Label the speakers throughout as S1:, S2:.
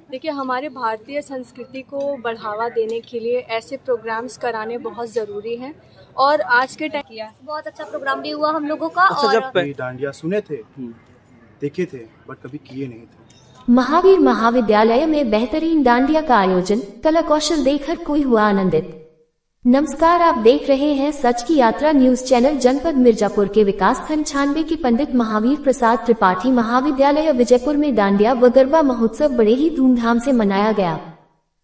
S1: देखिए, हमारे भारतीय संस्कृति को बढ़ावा देने के लिए ऐसे प्रोग्राम्स कराने बहुत ज़रूरी हैं और आज के टाइम
S2: किया बहुत अच्छा प्रोग्राम भी हुआ हम लोगों का।
S3: अच्छा,
S2: और
S3: जब डांडिया सुने थे, देखे थे, बट कभी किए नहीं थे।
S4: महावीर महाविद्यालय में बेहतरीन डांडिया का आयोजन, कला कौशल देखकर कोई हुआ आनंदित। नमस्कार, आप देख रहे हैं सच की यात्रा न्यूज चैनल। जनपद मिर्जापुर के विकास खंड 96 के पंडित महावीर प्रसाद त्रिपाठी महाविद्यालय विजयपुर में डांडिया व गरबा महोत्सव बड़े ही धूमधाम से मनाया गया।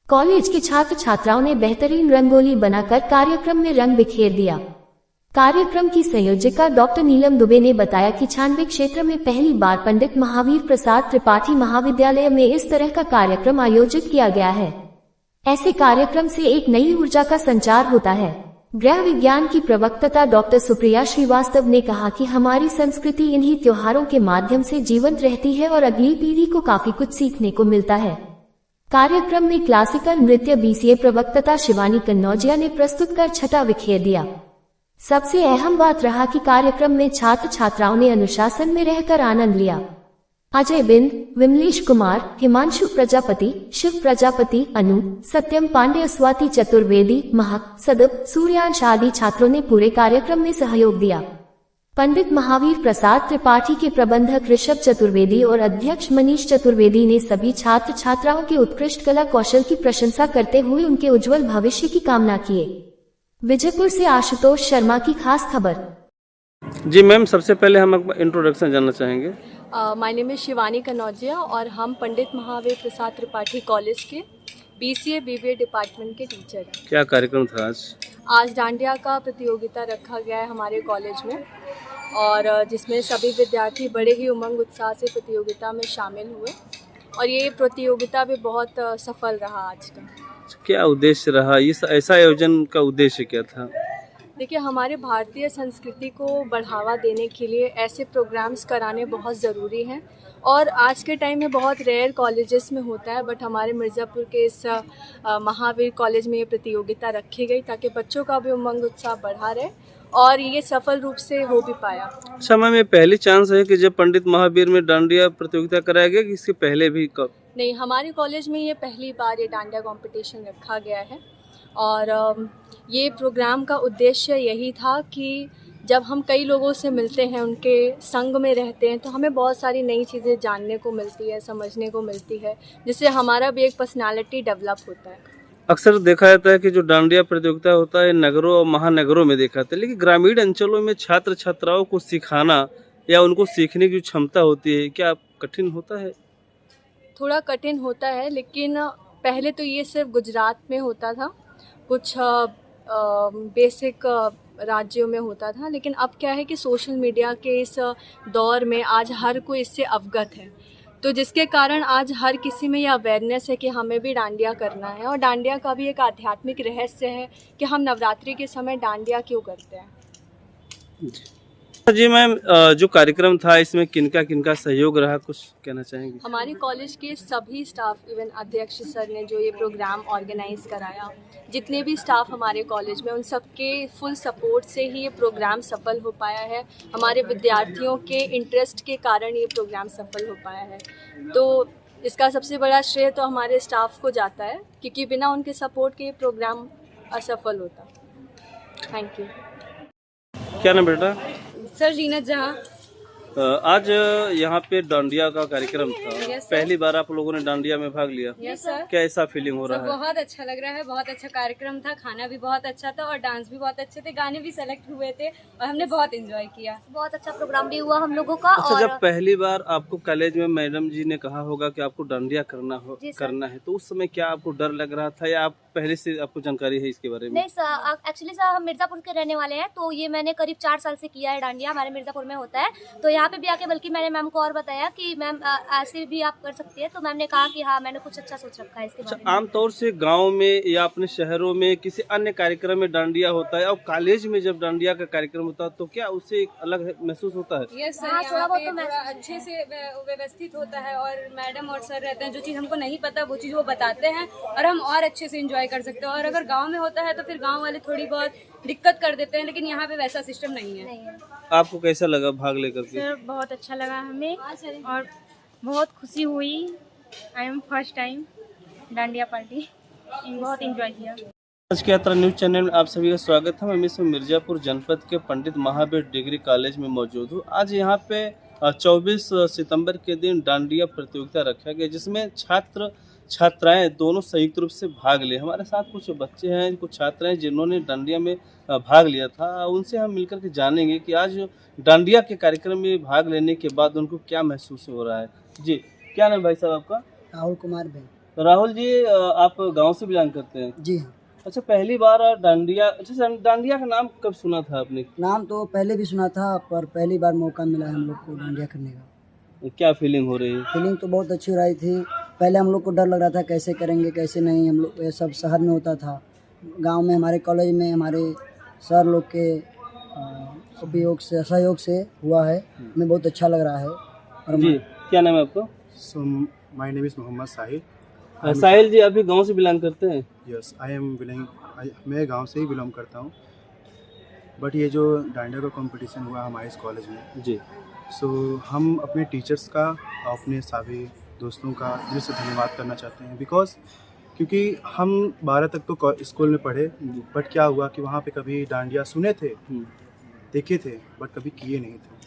S4: कॉलेज के छात्र छात्राओं ने बेहतरीन रंगोली बनाकर कार्यक्रम में रंग बिखेर दिया। कार्यक्रम की संयोजिका डॉक्टर नीलम दुबे ने बताया कि 96 क्षेत्र में पहली बार पंडित महावीर प्रसाद त्रिपाठी महाविद्यालय में इस तरह का कार्यक्रम आयोजित किया गया है। ऐसे कार्यक्रम से एक नई ऊर्जा का संचार होता है। गृह विज्ञान की प्रवक्ता डॉक्टर सुप्रिया श्रीवास्तव ने कहा कि हमारी संस्कृति इन्हीं त्योहारों के माध्यम से जीवंत रहती है और अगली पीढ़ी को काफी कुछ सीखने को मिलता है। कार्यक्रम में क्लासिकल नृत्य बीसीए प्रवक्ता शिवानी कन्नौजिया ने प्रस्तुत कर छटा बिखेर दिया। सबसे अहम बात रहा कि कार्यक्रम में छात्र छात्राओं ने अनुशासन में रहकर आनंद लिया। अजय बिंद, विमलेश कुमार, हिमांशु प्रजापति, शिव प्रजापति, अनु, सत्यम पांडे, स्वाति चतुर्वेदी, महक, सदप, सूर्यांश आदि छात्रों ने पूरे कार्यक्रम में सहयोग दिया। पंडित महावीर प्रसाद त्रिपाठी के प्रबंधक ऋषभ चतुर्वेदी और अध्यक्ष मनीष चतुर्वेदी ने सभी छात्र छात्राओं के उत्कृष्ट कला कौशल की प्रशंसा करते हुए उनके उज्जवल भविष्य की कामना किए। विजयपुर से आशुतोष शर्मा की खास खबर।
S5: जी मैम, सबसे पहले हम इंट्रोडक्शन जानना चाहेंगे।
S1: My name is Shivani Kannaujia और हम पंडित महावीर प्रसाद त्रिपाठी कॉलेज के बीसीए बीबीए डिपार्टमेंट के टीचर हैं।
S5: क्या कार्यक्रम था आज?
S1: आज डांडिया का प्रतियोगिता रखा गया है हमारे कॉलेज में और जिसमें सभी विद्यार्थी बड़े ही उमंग उत्साह से प्रतियोगिता में शामिल हुए और ये प्रतियोगिता भी बहुत सफल रहा आज का।
S5: क्या उद्देश्य रहा? इस ऐसा आयोजन का उद्देश्य क्या था?
S1: देखिए, हमारे भारतीय संस्कृति को बढ़ावा देने के लिए ऐसे प्रोग्राम्स कराने बहुत ज़रूरी हैं और आज के टाइम में बहुत रेयर कॉलेजेस में होता है, बट हमारे मिर्ज़ापुर के इस महावीर कॉलेज में ये प्रतियोगिता रखी गई ताकि बच्चों का भी उमंग उत्साह बढ़ा रहे और ये सफल रूप से हो भी पाया।
S5: अच्छा मैम, ये पहली चांस है कि जब पंडित महावीर में डांडिया प्रतियोगिता कराया गया कि इसके पहले भी कब?
S1: नहीं, हमारे कॉलेज में ये पहली बार ये डांडिया कॉम्पिटिशन रखा गया है और ये प्रोग्राम का उद्देश्य यही था कि जब हम कई लोगों से मिलते हैं, उनके संग में रहते हैं, तो हमें बहुत सारी नई चीज़ें जानने को मिलती है, समझने को मिलती है, जिससे हमारा भी एक पर्सनालिटी डेवलप होता है।
S5: अक्सर देखा जाता है कि जो डांडिया प्रतियोगिता होता है नगरों और महानगरों में देखा जाता है, लेकिन ग्रामीण अंचलों में छात्र छात्राओं को सिखाना या उनको सीखने की क्षमता होती है, क्या कठिन होता है?
S1: थोड़ा कठिन होता है, लेकिन पहले तो ये सिर्फ गुजरात में होता था, कुछ बेसिक राज्यों में होता था, लेकिन अब क्या है कि सोशल मीडिया के इस दौर में आज हर कोई इससे अवगत है, तो जिसके कारण आज हर किसी में यह अवेयरनेस है कि हमें भी डांडिया करना है। और डांडिया का भी एक आध्यात्मिक रहस्य है कि हम नवरात्रि के समय डांडिया क्यों करते हैं।
S5: जी मैम, जो कार्यक्रम था इसमें किनका किनका सहयोग रहा, कुछ कहना चाहेंगे?
S1: हमारे कॉलेज के सभी स्टाफ, इवन अध्यक्ष सर ने जो ये प्रोग्राम ऑर्गेनाइज कराया, जितने भी स्टाफ हमारे कॉलेज में, उन सबके फुल सपोर्ट से ही ये प्रोग्राम सफल हो पाया है। हमारे विद्यार्थियों के इंटरेस्ट के कारण ये प्रोग्राम सफल हो पाया है, तो इसका सबसे बड़ा श्रेय तो हमारे स्टाफ को जाता है, क्योंकि बिना उनके सपोर्ट के ये प्रोग्राम असफल होता। Thank you.
S5: क्या नाम बेटा?
S2: सर जीनत जहाँ।
S5: आज यहाँ पे डांडिया का कार्यक्रम था।
S2: Yes sir.
S5: पहली बार आप लोगों ने डांडिया में भाग लिया।
S2: Yes sir.
S5: कैसा फीलिंग हो रहा है?
S2: बहुत अच्छा लग रहा है, बहुत अच्छा कार्यक्रम था, खाना भी बहुत अच्छा था और डांस भी बहुत अच्छे थे, गाने भी सेलेक्ट हुए थे और हमने बहुत एंजॉय किया। बहुत अच्छा प्रोग्राम भी हुआ हम लोगों का।
S5: अच्छा,
S2: और
S5: जब पहली बार आपको कॉलेज में मैडम जी ने कहा होगा कि आपको डांडिया करना है, तो उस समय क्या आपको डर लग रहा था या आप पहले से आपको जानकारी है इसके बारे में?
S2: नहीं सर, एक्चुअली सर हम मिर्जापुर के रहने वाले हैं, तो ये मैंने करीब 4 साल से किया है डांडिया, हमारे मिर्जापुर में होता है, तो यहाँ पे भी आके बल्कि मैंने मैम को और बताया कि मैम ऐसे भी आप कर सकती है, तो मैम ने कहा कि हाँ, मैंने कुछ अच्छा सोच रखा है इसके बारे में।
S5: आमतौर से गांव में या अपने शहरों में किसी अन्य कार्यक्रम में डांडिया होता है और कॉलेज में जब डांडिया का कार्यक्रम होता है तो क्या उससे एक अलग महसूस होता है?
S2: यस सर, हाँ, थोड़ा बहुत तो अच्छे से व्यवस्थित होता है और मैडम और सर रहते हैं, जो चीज़ हमको नहीं पता वो चीज़ वो बताते हैं और हम और अच्छे से एंजॉय कर सकते हैं। और अगर गांव में होता है तो फिर गांव वाले थोड़ी बहुत दिक्कत कर देते हैं, लेकिन यहाँ पे वैसा सिस्टम नहीं है।
S5: आपको कैसा लगा भाग लेकर के?
S6: सर बहुत अच्छा लगा हमें और बहुत खुशी हुई
S2: I am first time dandiya party, बहुत इंजॉय किया।
S5: आज की यात्रा न्यूज चैनल में आप सभी का स्वागत है। मैं मिस मिर्जापुर जनपद के पंडित महावीर डिग्री कॉलेज में मौजूद हूँ। आज यहाँ पे 24 सितंबर के दिन डांडिया प्रतियोगिता रखा गया, जिसमें छात्र छात्राएं दोनों संयुक्त रूप से भाग लिए। हमारे साथ कुछ बच्चे हैं, कुछ छात्र हैं जिन्होंने डांडिया में भाग लिया था। उनसे हम मिलकर के जानेंगे कि आज डांडिया के कार्यक्रम में भाग लेने के बाद उनको क्या महसूस हो रहा है। जी, क्या नाम भाई साहब आपका?
S6: राहुल कुमार भाई।
S5: राहुल जी, आप गाँव से बिलोंग करते हैं?
S6: जी हाँ।
S5: अच्छा, पहली बार डांडिया, अच्छा डांडिया का नाम कब सुना था आपने?
S6: नाम तो पहले भी सुना था, पर पहली बार मौका मिला है हम लोग को डांडिया करने का।
S5: क्या फीलिंग हो रही है?
S6: फीलिंग तो बहुत अच्छी हो रही थी। पहले हम लोग को डर लग रहा था कैसे करेंगे कैसे नहीं। हम लोग ये सब शहर में होता था, गांव में हमारे कॉलेज में हमारे सर लोग के उपयोग से सहयोग से हुआ है। हमें बहुत अच्छा लग रहा है। और
S5: जी, क्या नाम है आपका?
S3: So my name is Mohammad साहिल।
S5: साहिल जी, आप भी गाँव से बिलोंग करते हैं?
S3: यस, आई एम बिलोंग, मैं गांव से ही बिलोंग करता हूँ। बट ये जो डांडिया का कंपटीशन हुआ हमारे इस कॉलेज में,
S5: जी,
S3: सो हम अपने टीचर्स का, अपने सभी दोस्तों का दिल से धन्यवाद करना चाहते हैं। बिकॉज क्योंकि हम 12 तक तो स्कूल में पढ़े, बट क्या हुआ कि वहाँ पे कभी डांडिया सुने थे, देखे थे, बट कभी किए नहीं थे।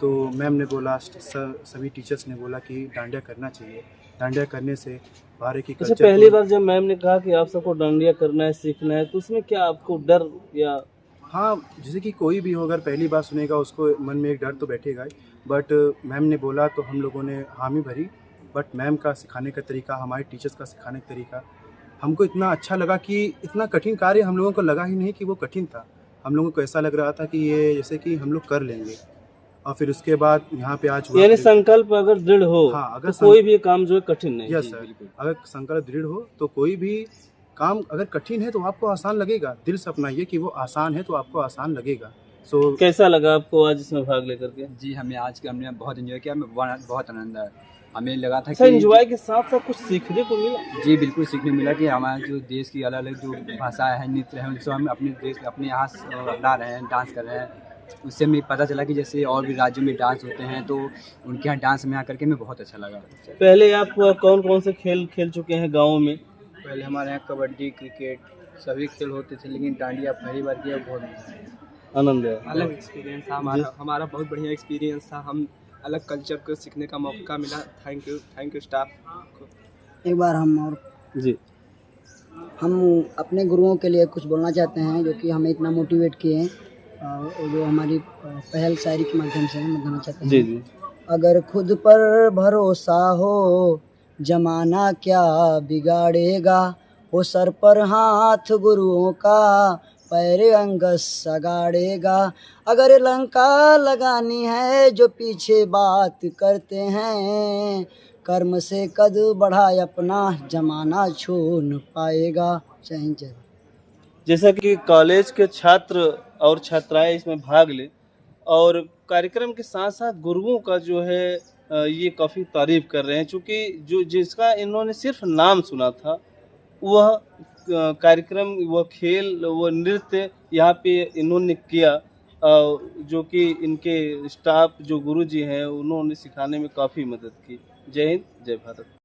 S3: तो मैम ने बोला, सभी टीचर्स ने बोला कि डांडिया करना चाहिए। डांडिया करने से भारत की
S5: अच्छा,
S3: कल्चर
S5: पहली बार जब मैम ने कहा कि आप सबको डांडिया करना है, सीखना है, तो उसमें क्या आपको डर या?
S3: हाँ, जैसे कि कोई भी हो, अगर पहली बार सुनेगा उसको मन में एक डर तो बैठेगा ही। बट मैम ने बोला तो हम लोगों ने हामी भरी। बट मैम का सिखाने का तरीका, हमारे टीचर्स का सिखाने का तरीका हमको इतना अच्छा लगा कि इतना कठिन कार्य हम लोगों को लगा ही नहीं कि वो कठिन था। हम लोगों को ऐसा लग रहा था कि ये जैसे कि हम लोग कर लेंगे। और फिर उसके बाद यहाँ पे आज हुआ,
S5: यानी संकल्प अगर दृढ़ हो,
S3: हाँ, अगर
S5: तो कोई भी काम जो है कठिन नहीं।
S3: यस सर, अगर संकल्प दृढ़ हो तो कोई भी काम अगर कठिन है तो आपको आसान लगेगा। दिल से अपनाइए कि वो आसान है तो आपको आसान लगेगा। सो
S5: कैसा लगा आपको आज इसमें भाग लेकर के?
S7: जी, हमने बहुत एंजॉय किया। हमें बहुत आनंद आया। हमें लगा था
S5: सर,
S7: कि
S5: एंजॉय के साथ साथ कुछ सीखने को मिला?
S7: जी बिल्कुल, सीखने मिला कि हमारे जो देश की अलग अलग जो भाषा है, नृत्य है, उनसे हम अपने देश अपने यहाँ अपना रहे हैं, डांस कर रहे हैं। उससे हमें पता चला कि जैसे और भी राज्यों में डांस होते हैं, तो उनके यहाँ डांस में आकर के हमें बहुत अच्छा लगा।
S5: पहले आप कौन कौन से खेल खेल चुके हैं गाँव में?
S7: पहले हमारे यहाँ कबड्डी, क्रिकेट सभी खेल होते थे, लेकिन डांडिया पहली बार किया, बहुत
S5: आनंद है।
S8: अलग एक्सपीरियंस था हमारा बहुत बढ़िया एक्सपीरियंस था। हम अलग कल्चर को सीखने का मौका मिला। थैंक यू स्टाफ को।
S6: एक बार
S5: जी,
S6: हम अपने गुरुओं के लिए कुछ बोलना चाहते हैं, जो कि हमें इतना मोटिवेट किए हैं। और जो हमारी पहल शायरी के माध्यम से हम बताना चाहते हैं।
S5: जी, जी।
S6: अगर खुद पर भरोसा हो, जमाना क्या बिगाड़ेगा। वो सर पर हाथ गुरुओं का, पैर अंगस सगाड़ेगा। अगर लंका लगानी है जो पीछे बात करते हैं, कर्म से कद बढ़ाए अपना, जमाना छू न पाएगा। जय हिंद, जय भारत।
S5: जैसा कि कॉलेज के छात्र और छात्राएं इसमें भाग ले, और कार्यक्रम के साथ साथ गुरुओं का जो है ये काफ़ी तारीफ कर रहे हैं, क्योंकि जिसका इन्होंने सिर्फ नाम सुना था, वह कार्यक्रम, वह खेल, वह नृत्य यहाँ पे इन्होंने किया, जो कि इनके स्टाफ जो गुरुजी हैं उन्होंने सिखाने में काफ़ी मदद की। जय हिंद, जय भारत।